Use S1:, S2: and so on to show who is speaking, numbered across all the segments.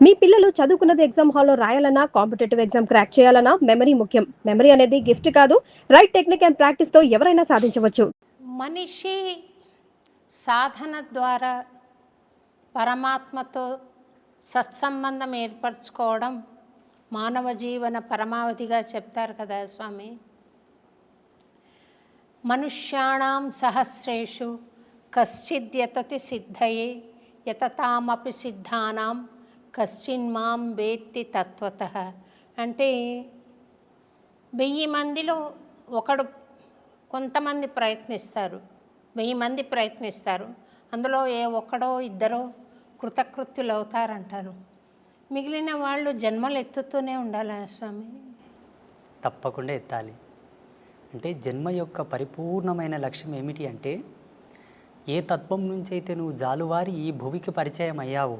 S1: మీ పిల్లలు చదువుకున్నది ఎగ్జామ్ హాల్లో రాయాలన్నా, కాంపిటేటివ్ ఎగ్జామ్ క్రాక్ చేయాలన్నా మెమరీ ముఖ్యం. మెమరీ అనేది గిఫ్ట్ కాదు. రైట్ టెక్నిక్ అండ్ ప్రాక్టీస్‌తో ఎవరైనా సాధించవచ్చు.
S2: మనిషి సాధన ద్వారా పరమాత్మతో సత్సంబంధం ఏర్పరచుకోవడం మానవ జీవన పరమావధిగా చెప్తారు కదా స్వామి. మనుష్యాణం సహస్రేషు కశ్చిద్యతతి సిద్ధయే యతతామపి సిద్ధానాం కశ్చిన్మాం వేత్తి తత్వతః. అంటే 1000 మందిలో ఒకడు, కొంతమంది ప్రయత్నిస్తారు, 1000 మంది ప్రయత్నిస్తారు, అందులో ఒక్కడో ఇద్దరో కృతకృత్యులు అవుతారంటారు. మిగిలిన వాళ్ళు జన్మలు ఎత్తుతూనే ఉండాలా స్వామి?
S3: తప్పకుండా ఎత్తాలి. అంటే జన్మ యొక్క పరిపూర్ణమైన లక్ష్యం ఏమిటి అంటే, ఏ తత్వం నుంచి అయితే నువ్వు జాలువారి ఈ భువికి పరిచయం అయ్యావో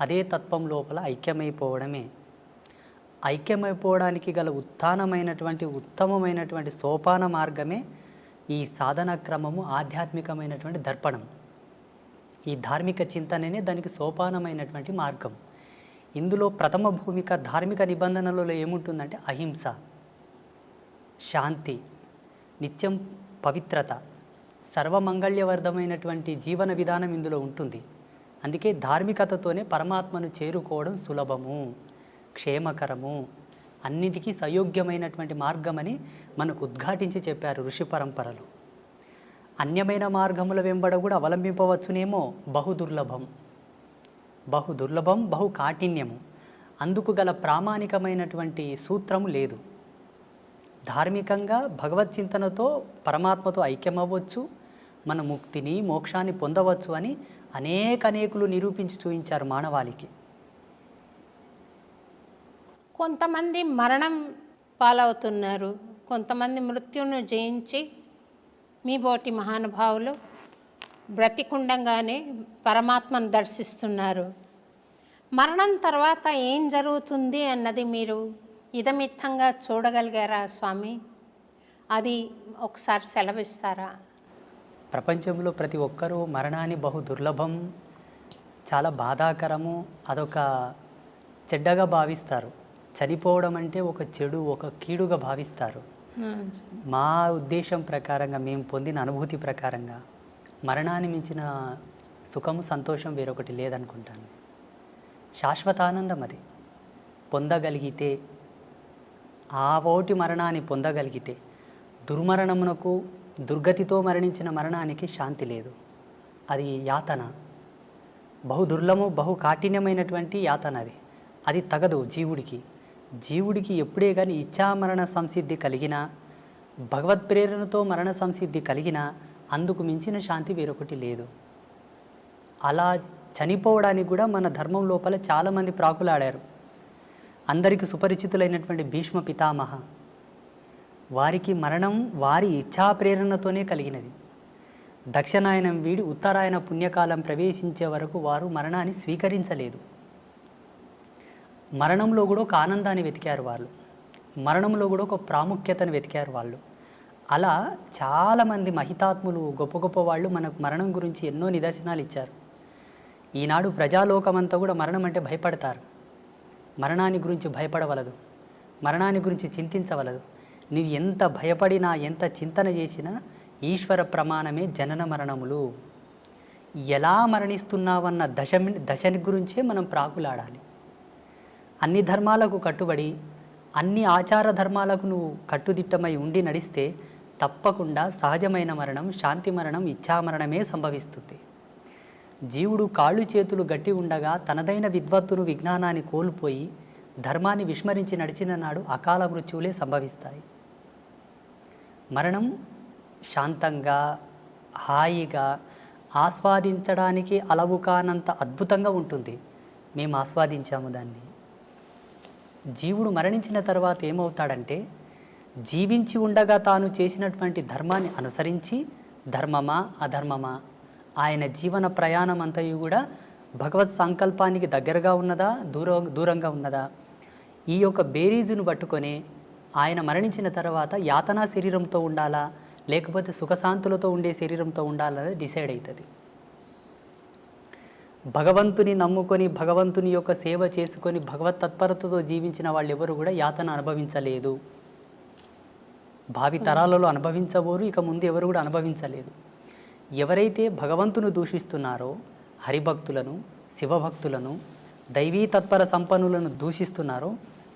S3: అదే తత్వం లోపల ఐక్యమైపోవడమే. ఐక్యమైపోవడానికి గల ఉత్తమమైనటువంటి సోపాన మార్గమే ఈ సాధన క్రమము, ఆధ్యాత్మికమైనటువంటి దర్పణం. ఈ ధార్మిక చింతననే దానికి సోపానమైనటువంటి మార్గం. ఇందులో ప్రథమ భూమిక ధార్మిక నిబంధనలలో ఏముంటుందంటే అహింస, శాంతి, నిత్యం పవిత్రత, సర్వమంగళ్యవర్ధమైనటువంటి జీవన విధానం ఇందులో ఉంటుంది. అందుకే ధార్మికతతోనే పరమాత్మను చేరుకోవడం సులభము, క్షేమకరము, అన్నిటికీ సయోగ్యమైనటువంటి మార్గమని మనకు ఉద్ఘాటించి చెప్పారు ఋషి పరంపరలు. అన్యమైన మార్గముల వెంబడ కూడా అవలంబింపవచ్చునేమో, బహుదుర్లభం, బహు కాఠిన్యము. అందుకు గల ప్రామాణికమైనటువంటి సూత్రము లేదు. ధార్మికంగా భగవత్ చింతనతో పరమాత్మతో ఐక్యమవ్వచ్చు, మన ముక్తిని మోక్షాన్ని పొందవచ్చు అని అనేకులు నిరూపించి చూపించారు మానవాళికి.
S2: కొంతమంది మరణం పాలవుతున్నారు, కొంతమంది మృత్యును జయించి మీ బోటి మహానుభావులు బ్రతికుండంగానే పరమాత్మను దర్శిస్తున్నారు. మరణం తర్వాత ఏం జరుగుతుంది అన్నది మీరు ఇదమిత్తంగా చూడగలిగారా స్వామి? అది ఒకసారి సెలవిస్తారా?
S3: ప్రపంచంలో ప్రతి ఒక్కరూ మరణాన్ని బహు దుర్లభం, చాలా బాధాకరము, అదొక చెడ్డగా భావిస్తారు. చనిపోవడం అంటే ఒక చెడు, ఒక కీడుగా భావిస్తారు. మా ఉద్దేశం ప్రకారంగా, మేము పొందిన అనుభూతి ప్రకారంగా మరణాన్ని మించిన సుఖము, సంతోషం వేరొకటి లేదనుకుంటాను. శాశ్వతానందం అది పొందగలిగితే, ఆ ఓటి మరణాన్ని పొందగలిగితే, దుర్మరణమునకు, దుర్గతితో మరణించిన మరణానికి శాంతి లేదు. అది యాతన, బహు దుర్లభము, బహు కాఠిన్యమైనటువంటి యాతన. అది తగదు జీవుడికి. జీవుడికి ఎప్పుడే కానీ ఇచ్ఛామరణ సంసిద్ధి కలిగినా, భగవత్ ప్రేరణతో మరణ సంసిద్ధి కలిగినా అందుకు మించిన శాంతి వేరొకటి లేదు. అలా చనిపోవడానికి కూడా మన ధర్మం లోపల చాలామంది ప్రాకులాడారు. అందరికీ సుపరిచితులైనటువంటి భీష్మ పితామహ, వారికి మరణం వారి ఇచ్ఛా ప్రేరణతోనే కలిగినది. దక్షిణాయనం వీడి ఉత్తరాయణ పుణ్యకాలం ప్రవేశించే వరకు వారు మరణాన్ని స్వీకరించలేదు. మరణంలో కూడా ఒక ఆనందాన్ని వెతికారు వాళ్ళు, మరణంలో కూడా ఒక ప్రాముఖ్యతను వెతికారు వాళ్ళు. అలా చాలామంది మహితాత్ములు, గొప్ప గొప్ప వాళ్ళు మనకు మరణం గురించి ఎన్నో నిదర్శనాలు ఇచ్చారు. ఈనాడు ప్రజాలోకమంతా కూడా మరణం అంటే భయపడతారు. మరణాన్ని గురించి భయపడవలదు, మరణాన్ని గురించి చింతించవలదు. నువ్వు ఎంత భయపడినా, ఎంత చింతన చేసినా ఈశ్వర ప్రమాణమే జనన మరణములు. ఎలా మరణిస్తున్నావన్న దశని గురించే మనం ప్రాకులాడాలి. అన్ని ధర్మాలకు కట్టుబడి, అన్ని ఆచార ధర్మాలకు నువ్వు కట్టుదిట్టమై ఉండి నడిస్తే తప్పకుండా సహజమైన మరణం, శాంతి మరణం, ఇచ్ఛామరణమే సంభవిస్తుంది. జీవుడు కాళ్ళు చేతులు గట్టి ఉండగా తనదైన విద్వత్తును, విజ్ఞానాన్ని కోల్పోయి ధర్మాన్ని విస్మరించి నడిచిన నాడు అకాల మృత్యువులే సంభవిస్తాయి. మరణం శాంతంగా, హాయిగా, ఆస్వాదించడానికి అలవు కానంత అద్భుతంగా ఉంటుంది. మేము ఆస్వాదించాము దాన్ని. జీవుడు మరణించిన తర్వాత ఏమవుతాడంటే, జీవించి ఉండగా తాను చేసినటువంటి ధర్మాన్ని అనుసరించి, ధర్మమా అధర్మమా, ఆయన జీవన ప్రయాణం అంతయు కూడా భగవత్ సంకల్పానికి దగ్గరగా ఉన్నదా, దూరంగా ఉన్నదా, ఈ యొక్క బేరీజును పట్టుకొని ఆయన మరణించిన తర్వాత యాతనా శరీరంతో ఉండాలా, లేకపోతే సుఖశాంతులతో ఉండే శరీరంతో ఉండాలని డిసైడ్ అవుతుంది. భగవంతుని నమ్ముకొని భగవంతుని యొక్క సేవ చేసుకొని భగవత్ తత్పరతతో జీవించిన వాళ్ళు ఎవరు కూడా యాతన అనుభవించలేదు. భావి తరాలలో అనుభవించబోరు, ఇక ముందు ఎవరు కూడా అనుభవించలేదు. ఎవరైతే భగవంతుని దూషిస్తున్నారో, హరిభక్తులను, శివభక్తులను, దైవీ తత్పర సంపన్నులను దూషిస్తున్నారో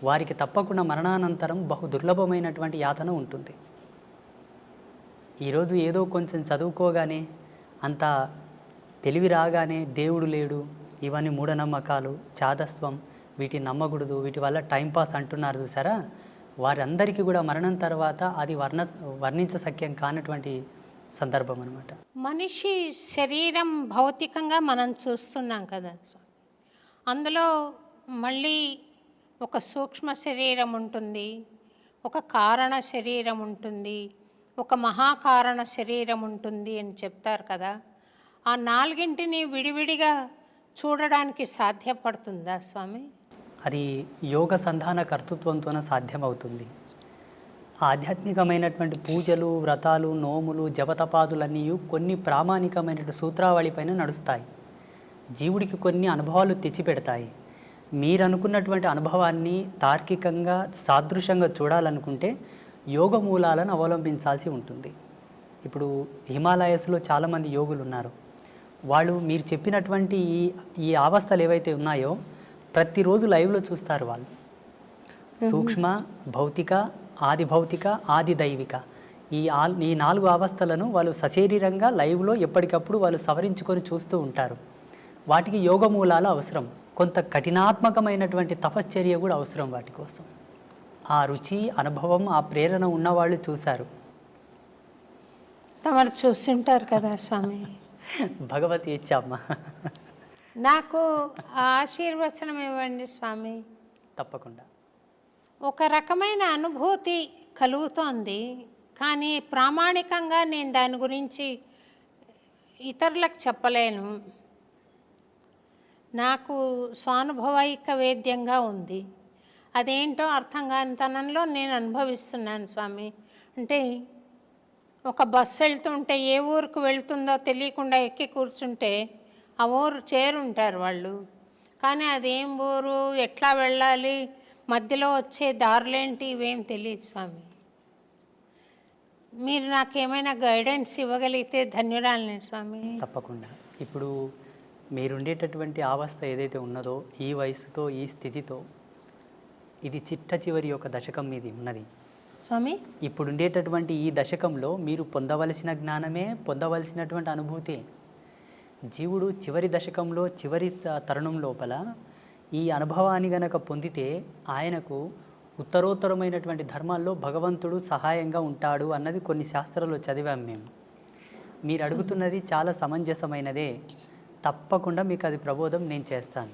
S3: వారికి తప్పకుండా మరణానంతరం బహు దుర్లభమైనటువంటి యాతన ఉంటుంది. ఈరోజు ఏదో కొంచెం చదువుకోగానే, అంత తెలివి రాగానే దేవుడు లేడు, ఇవన్నీ మూఢనమ్మకాలు, చాదస్వం, వీటిని నమ్మకూడదు, వీటి వల్ల టైంపాస్ అంటున్నారు చూసారా, వారందరికీ కూడా మరణం తర్వాత అది వర్ణించశక్యం కానటువంటి సందర్భం అన్నమాట.
S2: మనిషి శరీరం భౌతికంగా మనం చూస్తున్నాం కదా, అందులో మళ్ళీ ఒక సూక్ష్మ శరీరం ఉంటుంది, ఒక కారణ శరీరం ఉంటుంది, ఒక మహాకారణ శరీరం ఉంటుంది అని చెప్తారు కదా. ఆ నాలుగింటిని విడివిడిగా చూడడానికి సాధ్యపడుతుందా స్వామి?
S3: అది యోగ సంధాన కర్తృత్వంతోనే సాధ్యమవుతుంది. ఆధ్యాత్మికమైనటువంటి పూజలు, వ్రతాలు, నోములు, జపతపాదులన్నీ కొన్ని ప్రామాణికమైనటువంటి సూత్రావళి పైన నడుస్తాయి. జీవుడికి కొన్ని అనుభవాలు తెచ్చిపెడతాయి. మీరు అనుకున్నటువంటి అనుభవాన్ని తార్కికంగా సాదృశ్యంగా చూడాలనుకుంటే యోగ మూలాలను అవలంబించాల్సి ఉంటుంది. ఇప్పుడు హిమాలయస్లో చాలామంది యోగులు ఉన్నారు. వాళ్ళు మీరు చెప్పినటువంటి ఈ అవస్థలు ఏవైతే ఉన్నాయో ప్రతిరోజు లైవ్లో చూస్తారు. వాళ్ళు సూక్ష్మ, భౌతిక, ఆది భౌతిక, ఆది దైవిక, ఈ 4 అవస్థలను వాళ్ళు సశరీరంగా లైవ్లో ఎప్పటికప్పుడు వాళ్ళు సవరించుకొని చూస్తూ ఉంటారు. వాటికి యోగ మూలాలు అవసరం, కొంత కఠినాత్మకమైనటువంటి తపశ్చర్య కూడా అవసరం వాటి కోసం. ఆ రుచి, అనుభవం, ఆ ప్రేరణ ఉన్నవాళ్ళు చూశారు.
S2: తమరు చూస్తుంటారు కదా స్వామి.
S3: భగవతి ఇచ్చామ్మ.
S2: నాకు ఆశీర్వచనం ఇవ్వండి స్వామి.
S3: తప్పకుండా.
S2: ఒక రకమైన అనుభూతి కలుగుతోంది, కానీ ప్రామాణికంగా నేను దాని గురించి ఇతరులకు చెప్పలేను. నాకు స్వానుభవైక వేద్యంగా ఉంది. అదేంటో అర్థం కాని తనంలో నేను అనుభవిస్తున్నాను స్వామి. అంటే ఒక బస్సు వెళ్తుంటే ఏ ఊరికి వెళ్తుందో తెలియకుండా ఎక్కి కూర్చుంటే ఆ ఊరు చేరుంటారు వాళ్ళు, కానీ అదేం ఊరు, ఎట్లా వెళ్ళాలి, మధ్యలో వచ్చే దారులేంటి, ఇవేం తెలియదు స్వామి. మీరు నాకేమైనా గైడెన్స్ ఇవ్వగలిగితే ధన్యురాలని స్వామి.
S3: తప్పకుండా. ఇప్పుడు మీరుండేటటువంటి అవస్థ ఏదైతే ఉన్నదో, ఈ వయసుతో, ఈ స్థితితో, ఇది చిట్ట చివరి యొక్క దశకం మీది ఉన్నది
S2: స్వామి.
S3: ఇప్పుడు ఉండేటటువంటి ఈ దశకంలో మీరు పొందవలసిన జ్ఞానమే, పొందవలసినటువంటి అనుభూతి. జీవుడు చివరి దశకంలో, చివరి తరుణం లోపల ఈ అనుభవాన్ని గనక పొందితే ఆయనకు ఉత్తరోత్తరమైనటువంటి ధర్మాల్లో భగవంతుడు సహాయంగా ఉంటాడు అన్నది కొన్ని శాస్త్రాల్లో చదివాం మేము. మీరు అడుగుతున్నది చాలా సమంజసమైనదే. తప్పకుండా మీకు అది ప్రబోధం నేను చేస్తాను.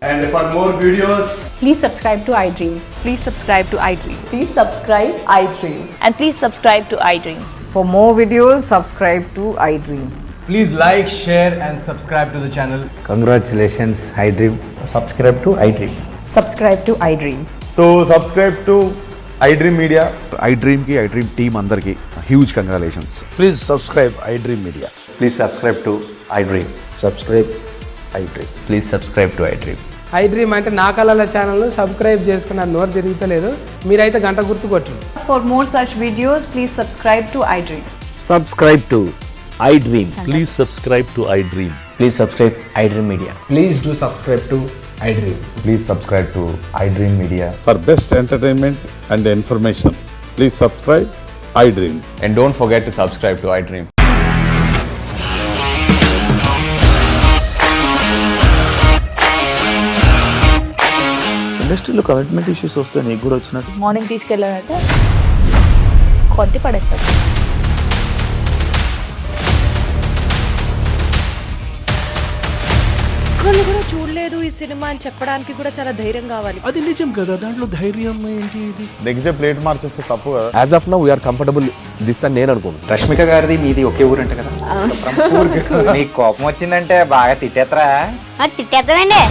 S4: And for more videos,
S5: Please subscribe to iDream.
S6: Please subscribe to iDream.
S5: Please subscribe iDream.
S6: And please subscribe to iDream.
S5: For more videos, subscribe to iDream.
S4: please like, share and subscribe to the channel.
S7: Congratulations, iDream.
S8: Subscribe to iDream.
S5: Subscribe to iDream.
S4: So subscribe to iDream Media.
S9: iDream ki iDream team andarki huge congratulations.
S7: Please subscribe iDream Media.
S8: Please subscribe to iDream.
S7: Subscribe iDream.
S8: Please subscribe to iDream.
S10: iDream అంటే నా కళల ఛానల్ను subscribe చేసుకున్న నోరు తిరుగుతలేదు, మీరైతే గంట గుర్తు కొట్టండి.
S6: For more such videos, please subscribe to iDream.
S7: Subscribe to iDream.
S11: Please subscribe to iDream.
S8: Please subscribe iDream Media.
S4: Please do subscribe to iDream.
S8: Please subscribe to iDream Media.
S9: For best entertainment and information, please subscribe iDream.
S8: And don't forget to subscribe to iDream.
S11: ఇండస్ట్రీలో commitment issues వస్తే నీకు కూడా వచ్చినట్టు
S6: morning తీసుకెళ్ళారంటే కొట్టి పడేశారు.
S5: ఒక్కళ్ళు కూడా చూడలేదు ఈ సినిమా అని చెప్పడానికి కూడా చాలా ధైర్యం కావాలి.
S11: అది నిజం కదా, దాంట్లో ధైర్యం ఏంటి? ఇది
S9: నెక్స్ట్ డే ప్లేట్ మార్చేస్తే తప్పు కదా.
S8: As of now, we are comfortable this అని నేను అనుకుంటున్నాను.
S7: రష్మిక గారిది మీది ఒకే ఊరు అంట కదా. మీకు కోపం వచ్చిందంటే బాగా తిట్టేత్తరా?
S6: తిట్టేద్దామండి.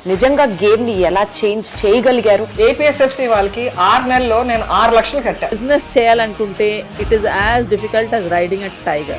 S5: నిజంగా గేమ్ ని ఎలా చేంజ్ చేయగలిగారు?
S10: ఏపీఎస్ఎఫ్సి వాళ్ళకి 6 నెలల్లో నేను 6 లక్షలు కట్టా.
S6: బిజినెస్ చేయాలనుకుంటే it is as difficult as riding a tiger.